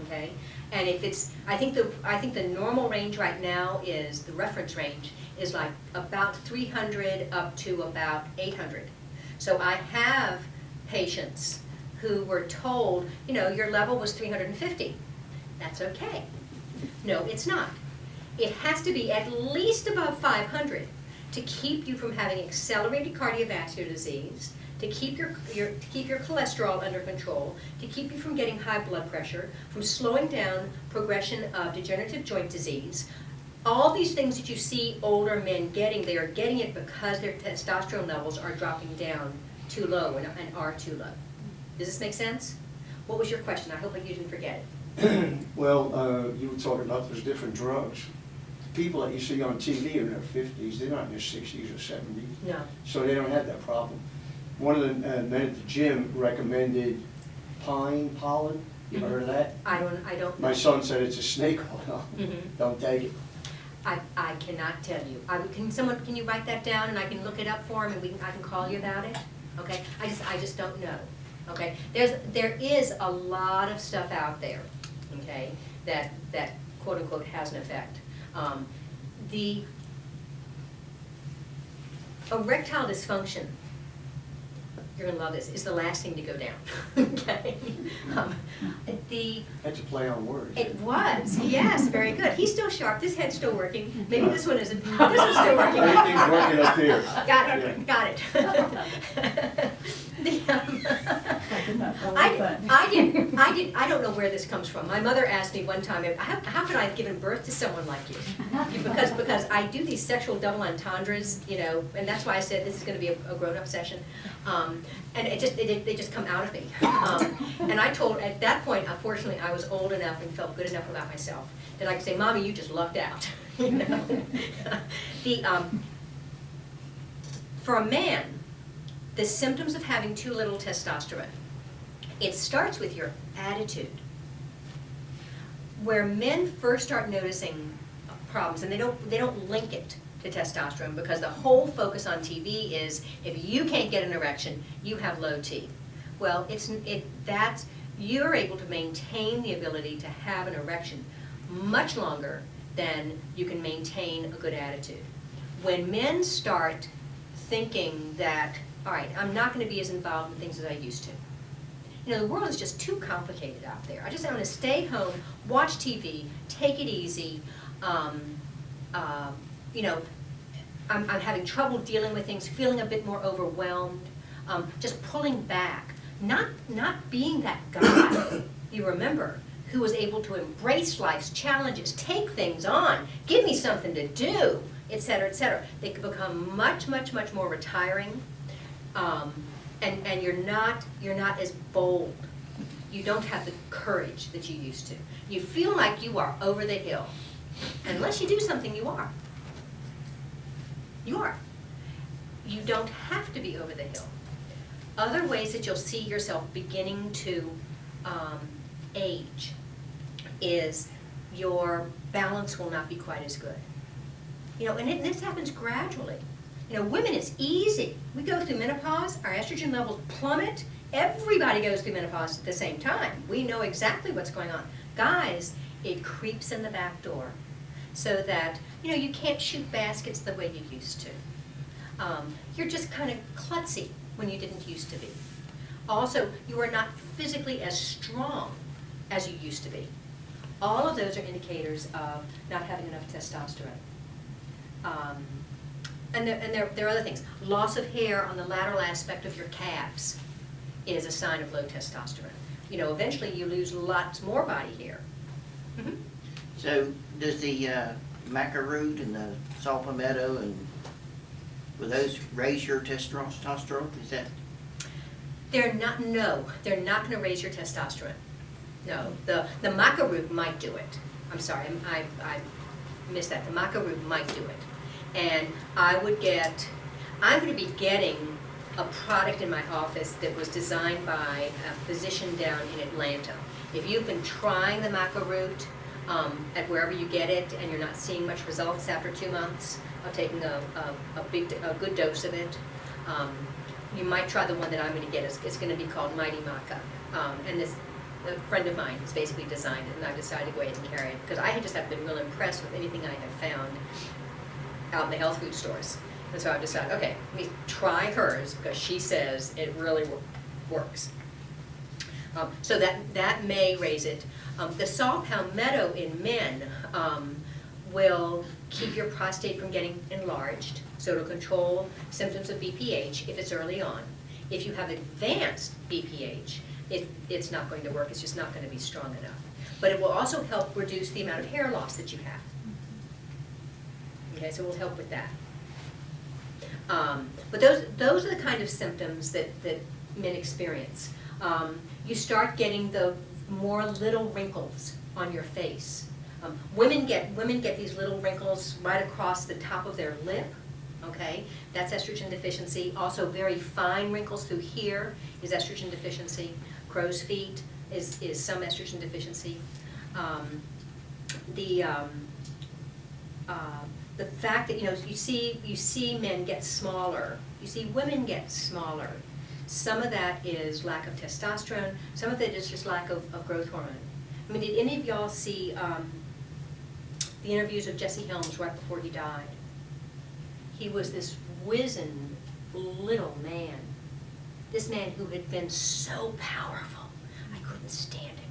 okay? And if it's, I think the normal range right now is, the reference range is like about 300 up to about 800. So I have patients who were told, you know, your level was 350. That's okay. No, it's not. It has to be at least above 500 to keep you from having accelerated cardiovascular disease, to keep your cholesterol under control, to keep you from getting high blood pressure, from slowing down progression of degenerative joint disease. All these things that you see older men getting, they are getting it because their testosterone levels are dropping down too low and are too low. Does this make sense? What was your question? I hope you didn't forget it. Well, you were talking about those different drugs. People that you see on TV are in their 50s, they're not in their 60s or 70s. No. So they don't have that problem. One of the men at the gym recommended pine pollen. You ever heard of that? I don't. My son said it's a snake oil. Don't take it. I cannot tell you. Can you write that down and I can look it up for him and I can call you about it? Okay. I just don't know. Okay. There is a lot of stuff out there. Okay. That quote unquote has an effect. The erectile dysfunction, you're going to love this, is the last thing to go down. Okay. That's a play on words. It was, yes, very good. He's still sharp. This head's still working. Maybe this one isn't. This one's still working. Everything's working up here. Got it. Yeah. Got it. I don't know where this comes from. My mother asked me one time, how could I have given birth to someone like you? Because I do these sexual double entendres, you know, and that's why I said this is going to be a grown-up session. And they just come out of me. And I told, at that point, unfortunately, I was old enough and felt good enough about myself that I could say, Mommy, you just lucked out. You know? For a man, the symptoms of having too little testosterone, it starts with your attitude. Where men first start noticing problems, and they don't link it to testosterone because the whole focus on TV is if you can't get an erection, you have low T. Well, you're able to maintain the ability to have an erection much longer than you can maintain a good attitude. When men start thinking that, all right, I'm not going to be as involved in things as I used to. You know, the world is just too complicated out there. I want to stay home, watch TV, take it easy. You know, I'm having trouble dealing with things, feeling a bit more overwhelmed, just pulling back, not being that guy, you remember, who was able to embrace life's challenges, take things on, give me something to do, et cetera, et cetera. They could become much, much, much more retiring, and you're not as bold. You don't have the courage that you used to. You feel like you are over the hill. Unless you do something, you are. You are. You don't have to be over the hill. Other ways that you'll see yourself beginning to age is your balance will not be quite as good. You know, and this happens gradually. You know, women, it's easy. We go through menopause, our estrogen levels plummet. Everybody goes through menopause at the same time. We know exactly what's going on. Guys, it creeps in the back door so that, you know, you can't shoot baskets the way you used to. You're just kind of klutzy when you didn't used to be. Also, you are not physically as strong as you used to be. All of those are indicators of not having enough testosterone. And there are other things. Loss of hair on the lateral aspect of your calves is a sign of low testosterone. You know, eventually you lose lots more body hair. Mm-hmm. So does the maca root and the saw palmetto, and will those raise your testosterone? Is that? They're not going to raise your testosterone. No, the maca root might do it. I'm sorry, I missed that. The maca root might do it. And I'm going to be getting a product in my office that was designed by a physician down in Atlanta. If you've been trying the maca root at wherever you get it and you're not seeing much results after 2 months of taking a good dose of it, you might try the one that I'm going to get. It's going to be called Mighty Maca. And a friend of mine has basically designed it, and I've decided to go ahead and carry it, because I had just have been real impressed with anything I have found out in the health food stores. And so I've decided, okay, let me try hers, because she says it really works. So that may raise it. The saw palmetto in men will keep your prostate from getting enlarged, so it'll control symptoms of BPH if it's early on. If you have advanced BPH, it's not going to work, it's just not going to be strong enough. But it will also help reduce the amount of hair loss that you have. Okay, so it will help with that. But those are the kind of symptoms that men experience. You start getting the more little wrinkles on your face. Women get these little wrinkles right across the top of their lip. Okay, that's estrogen deficiency. Also, very fine wrinkles through here is estrogen deficiency. Crow's feet is some estrogen deficiency. The fact that you see men get smaller, you see women get smaller. Some of that is lack of testosterone. Some of it is just lack of growth hormone. I mean, did any of y'all see the interviews of Jesse Helms right before he died? He was this wizened little man. This man who had been so powerful. I couldn't stand him.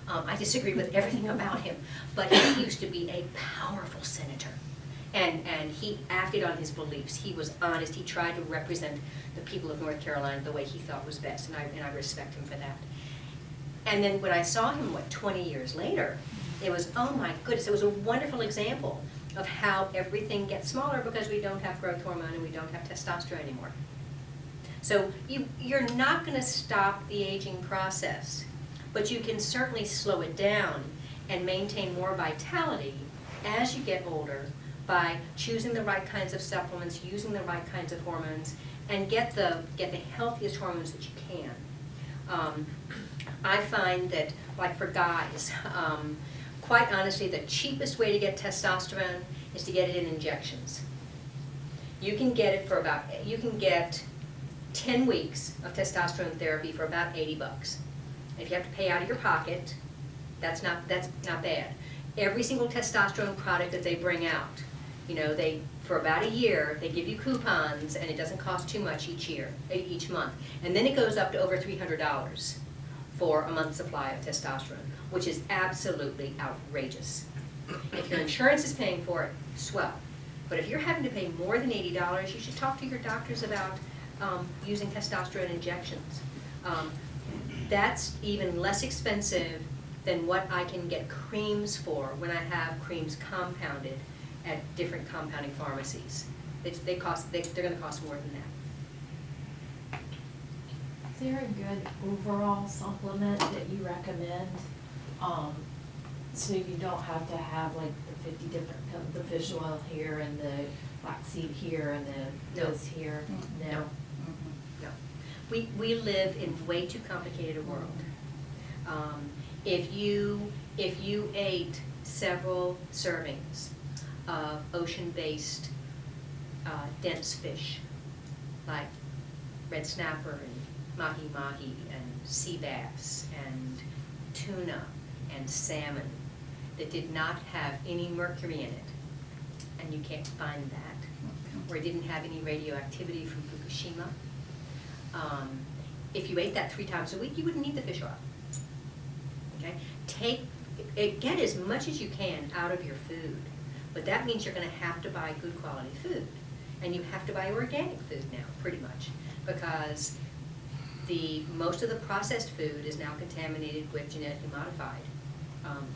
I disagree with everything about him, but he used to be a powerful senator. And he acted on his beliefs. He was honest. He tried to represent the people of North Carolina the way he thought was best, and I respect him for that. And then when I saw him, 20 years later, it was, oh my goodness, it was a wonderful example of how everything gets smaller because we don't have growth hormone and we don't have testosterone anymore. So you're not going to stop the aging process, but you can certainly slow it down and maintain more vitality as you get older by choosing the right kinds of supplements, using the right kinds of hormones, and get the healthiest hormones that you can. I find that, like for guys, quite honestly, the cheapest way to get testosterone is to get it in injections. You can get it for you can get 10 weeks of testosterone therapy for about $80. If you have to pay out of your pocket, that's not bad. Every single testosterone product that they bring out, for about a year, they give you coupons, and it doesn't cost too much each month. And then it goes up to over $300 for a month's supply of testosterone, which is absolutely outrageous. If your insurance is paying for it, swell. But if you're having to pay more than $80, you should talk to your doctors about using testosterone injections. That's even less expensive than what I can get creams for when I have creams compounded at different compounding pharmacies. They're going to cost more than that. Is there a good overall supplement that you recommend? So you don't have to have like the 50 different, the fish oil here and the flaxseed here and the this here? No. No. We live in way too complicated a world. If you ate several servings of ocean-based dense fish, like red snapper and mahi-mahi and sea bass and tuna and salmon that did not have any mercury in it, and you can't find that, or it didn't have any radioactivity from Fukushima, if you ate that 3 times a week, you wouldn't need the fish oil. Okay? Get as much as you can out of your food, but that means you're going to have to buy good quality food, and you have to buy organic food now, pretty much, because most of the processed food is now contaminated with genetically modified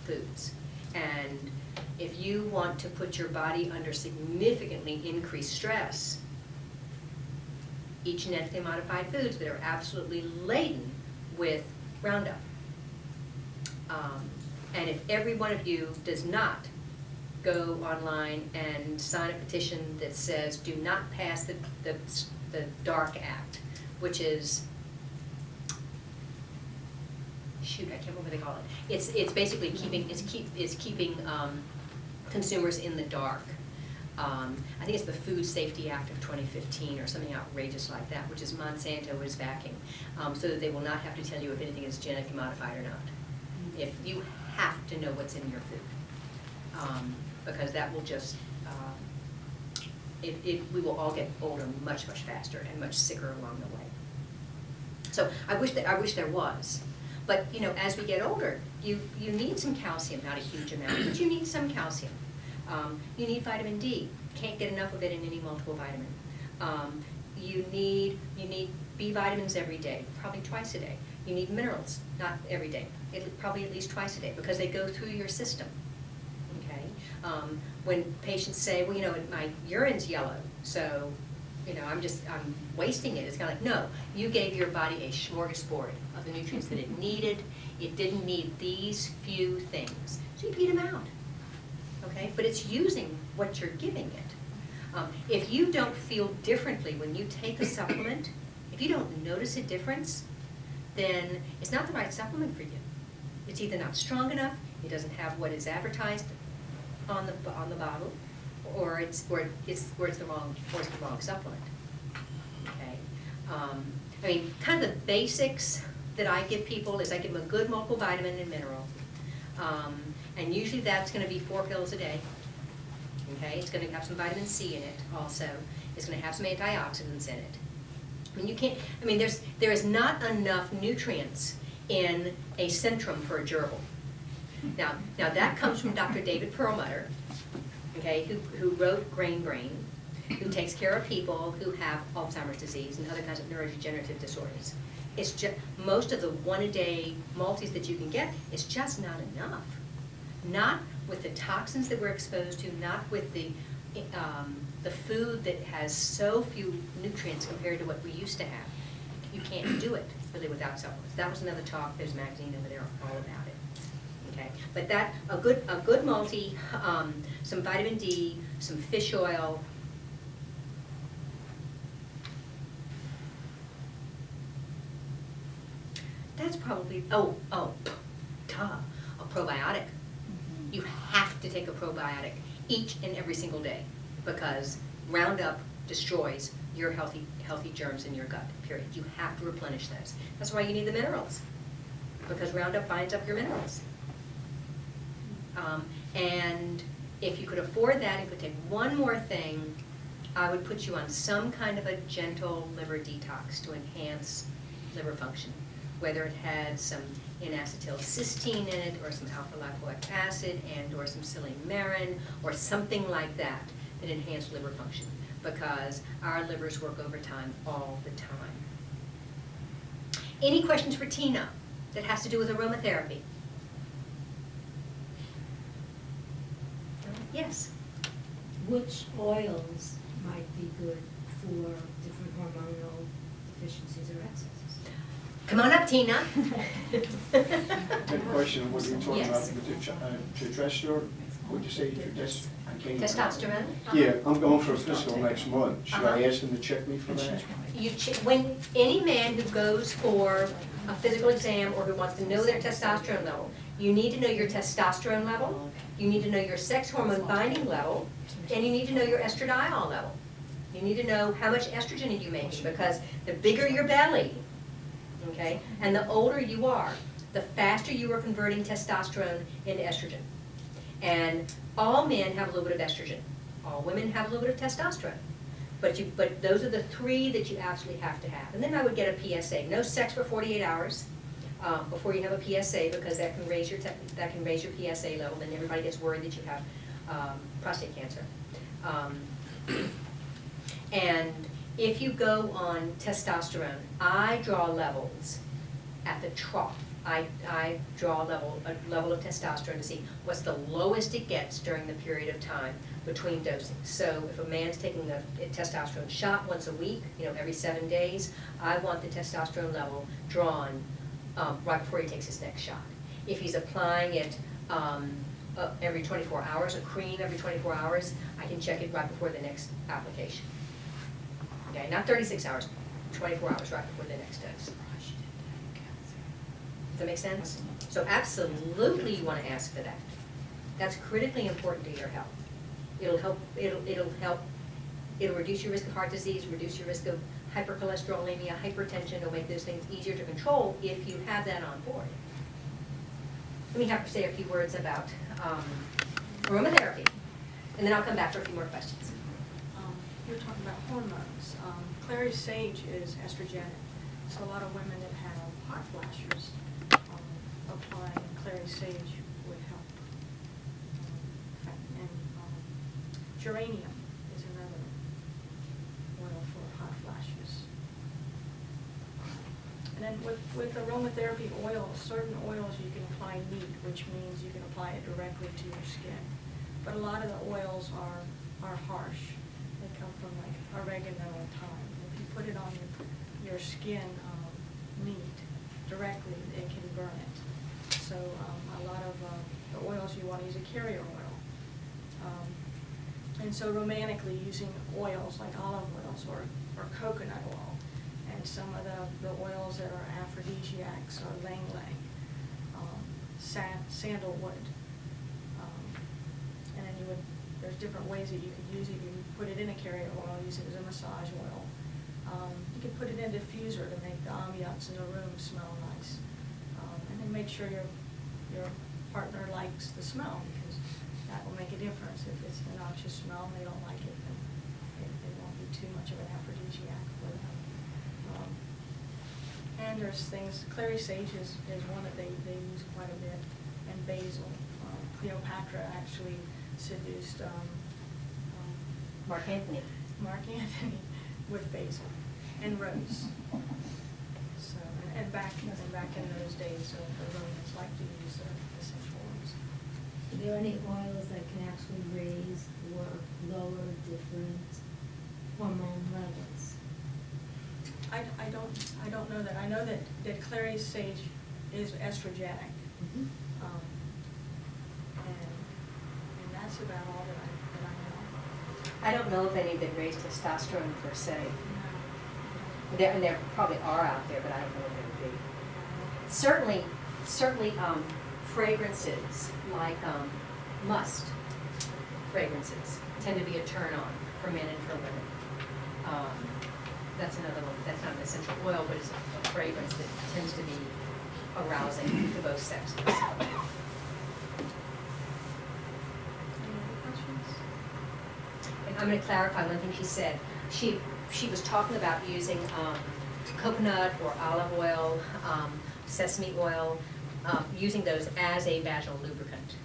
foods. And if you want to put your body under significantly increased stress, eat genetically modified foods that are absolutely laden with Roundup. And if every one of you does not go online and sign a petition that says do not pass the DARK Act, which is, shoot, I can't remember what they call it. It's basically keeping consumers in the dark. I think it's the Food Safety Act of 2015 or something outrageous like that, which is Monsanto is backing, so that they will not have to tell you if anything is genetically modified or not. if you have to know what's in your food. Because that will just, we will all get older much, much faster and much sicker along the way. So I wish there was. But, you know, as we get older, you need some calcium, not a huge amount, but you need some calcium. You need vitamin D. Can't get enough of it in any multiple vitamin. You need B vitamins every day, probably twice a day. You need minerals, not every day, probably at least twice a day, because they go through your system. Okay? When patients say, well, you know, my urine's yellow, so, you know, I'm wasting it. It's kind of like, no, you gave your body a smorgasbord of the nutrients that it needed. It didn't need these few things, so you beat them out. Okay? But it's using what you're giving it. If you don't feel differently when you take a supplement, if you don't notice a difference, then it's not the right supplement for you. It's either not strong enough, it doesn't have what is advertised on the bottle, or it's the wrong supplement. Okay, I mean, kind of the basics that I give people is I give them a good multivitamin and mineral, and usually that's going to be 4 pills a day. Okay, it's going to have some vitamin C in it also. It's going to have some antioxidants in it. I mean, you can't. I mean, there is not enough nutrients in a Centrum for a gerbil. Now that comes from Dr. David Perlmutter, okay, who wrote Grain Brain, who takes care of people who have Alzheimer's disease and other kinds of neurodegenerative disorders. It's just, most of the one-a-day multis that you can get is just not enough. Not with the toxins that we're exposed to, not with the food that has so few nutrients compared to what we used to have. You can't do it really without supplements. That was another talk. There's a magazine over there all about it. Okay, but a good multi, some vitamin D, some fish oil. That's probably a probiotic. You have to take a probiotic each and every single day, because Roundup destroys your healthy germs in your gut, period. You have to replenish those. That's why you need the minerals, because Roundup binds up your minerals. And if you could afford that and could take one more thing, I would put you on some kind of a gentle liver detox to enhance liver function, whether it had some N-acetylcysteine in it, or some alpha-lipoic acid, and or some silymarin, or something like that enhance liver function, because our livers work overtime all the time. Any questions for Tina that has to do with aromatherapy? Yes? Which oils might be good for different hormonal deficiencies or excesses? Come on up, Tina. Good question, what you're talking about Yes. with the testosterone, what'd you say, Testosterone? Yeah, I'm going for a physical next month. Should I ask them to check me for that? When any man who goes for a physical exam or who wants to know their testosterone level, you need to know your testosterone level, you need to know your sex hormone binding level, and you need to know your estradiol level. You need to know how much estrogen are you making, because the bigger your belly, okay, and the older you are, the faster you are converting testosterone into estrogen. And all men have a little bit of estrogen. All women have a little bit of testosterone. But those are the 3 that you absolutely have to have. And then I would get a PSA. No sex for 48 hours before you have a PSA, because that can raise your PSA level. Then everybody gets worried that you have prostate cancer. And if you go on testosterone, I draw levels at the trough. I draw a level of testosterone to see what's the lowest it gets during the period of time between dosing. So if a man's taking a testosterone shot once a week, every 7 days, I want the testosterone level drawn right before he takes his next shot. If he's applying it every 24 hours, a cream every 24 hours, I can check it right before the next application. Okay, not 36 hours, 24 hours right before the next dose. Does that make sense? So absolutely you want to ask for that. That's critically important to your health. It'll reduce your risk of heart disease, reduce your risk of hypercholesterolemia, hypertension. It'll make those things easier to control if you have that on board. let me have her say a few words about aromatherapy, and then I'll come back for a few more questions. You're talking about hormones. Clary sage is estrogenic, so a lot of women that have hot flashes, applying clary sage would help. And geranium is another oil for hot flashes. And then with aromatherapy oils, certain oils you can apply neat, which means you can apply it directly to your skin. But a lot of the oils are harsh. They come from like oregano and thyme. If you put it on your skin neat directly, it can burn it. So a lot of the oils you want to use a carrier oil. And so romantically using oils like olive oils or coconut oil. And some of the oils that are aphrodisiacs are lang lang, sandalwood. And then there's different ways that you could use it. You can put it in a carrier oil, use it as a massage oil. You can put it in a diffuser to make the ambiance in the room smell nice. And then make sure your partner likes the smell, because that will make a difference. If it's an noxious smell and they don't like it, then it won't be too much of an aphrodisiac for them. And there's things, clary sage is one that they use quite a bit, and basil. Cleopatra actually seduced Mark Anthony. Mark Antony with basil and rose. So, and back in those days, the Romans liked to use essential oils. Are there any oils that can actually raise or lower different hormone levels? I don't know that. I know that clary sage is estrogenic. Mhm. And that's about all that I know. I don't know of any that raise testosterone per se. No. There probably are out there, but I don't know what they would be. Certainly, fragrances like musk fragrances tend to be a turn on for men and for women. That's another one. That's not an essential oil, but it's a fragrance that tends to be arousing to both sexes. Any other questions? And I'm going to clarify one thing she said. She was talking about using coconut or olive oil, sesame oil, using those as a vaginal lubricant.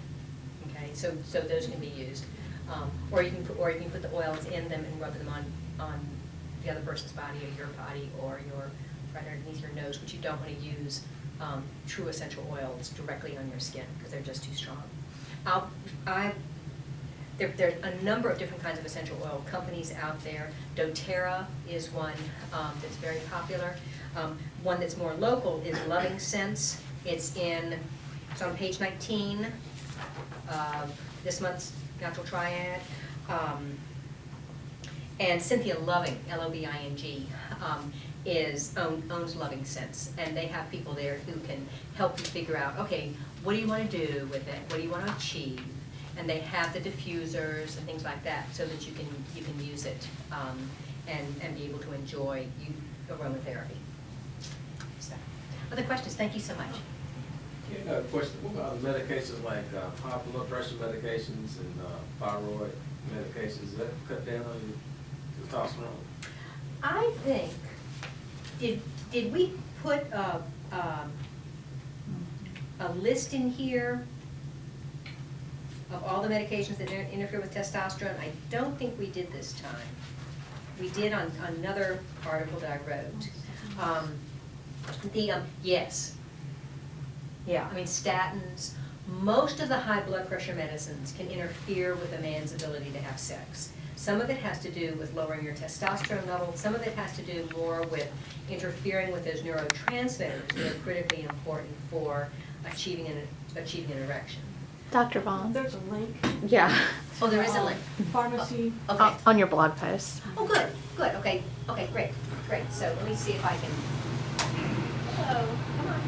Okay, so those can be used, or you can put the oils in them and rub them on the other person's body or your body or right underneath your nose, but you don't want to use true essential oils directly on your skin because they're just too strong. There's a number of different kinds of essential oil companies out there. doTERRA is one that's very popular. One that's more local is Loving Sense. It's on page 19 of this month's Natural Triad. And Cynthia Loving, L-O-V-I-N-G, owns Loving Sense, and they have people there who can help you figure out, okay, what do you want to do with it? What do you want to achieve? And they have the diffusers and things like that, so that you can use it and be able to enjoy aromatherapy. So, other questions? Thank you so much. Yeah, question. What about medications like high blood pressure medications and thyroid medications? Does that cut down on your testosterone? I think, did we put a list in here of all the medications that interfere with testosterone? I don't think we did this time. We did on another article that I wrote. Yes. Yeah, I mean statins, most of the high blood pressure medicines can interfere with a man's ability to have sex. Some of it has to do with lowering your testosterone level. Some of it has to do more with interfering with those neurotransmitters that are critically important for achieving an erection. Dr. Vaughn. There's a link. Yeah. Oh, there is a link. Pharmacy. Okay. On your blog post. Oh, good, okay, great. So let me see if I can. Hello, come on.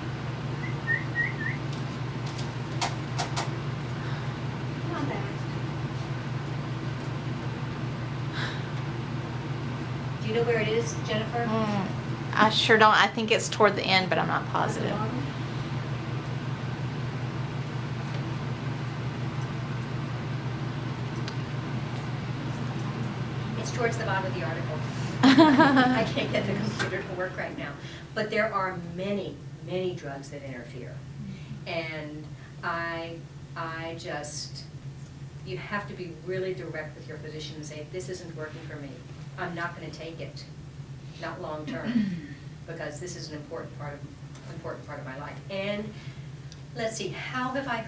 Come on back. Do you know where it is, Jennifer? I sure don't. I think it's toward the end, but I'm not positive. towards the bottom of the article. I can't get the computer to work right now. But there are many, many drugs that interfere. And I just, you have to be really direct with your physician and say, this isn't working for me. I'm not gonna take it, not long term, because this is an important part of my life. And let's see, how have I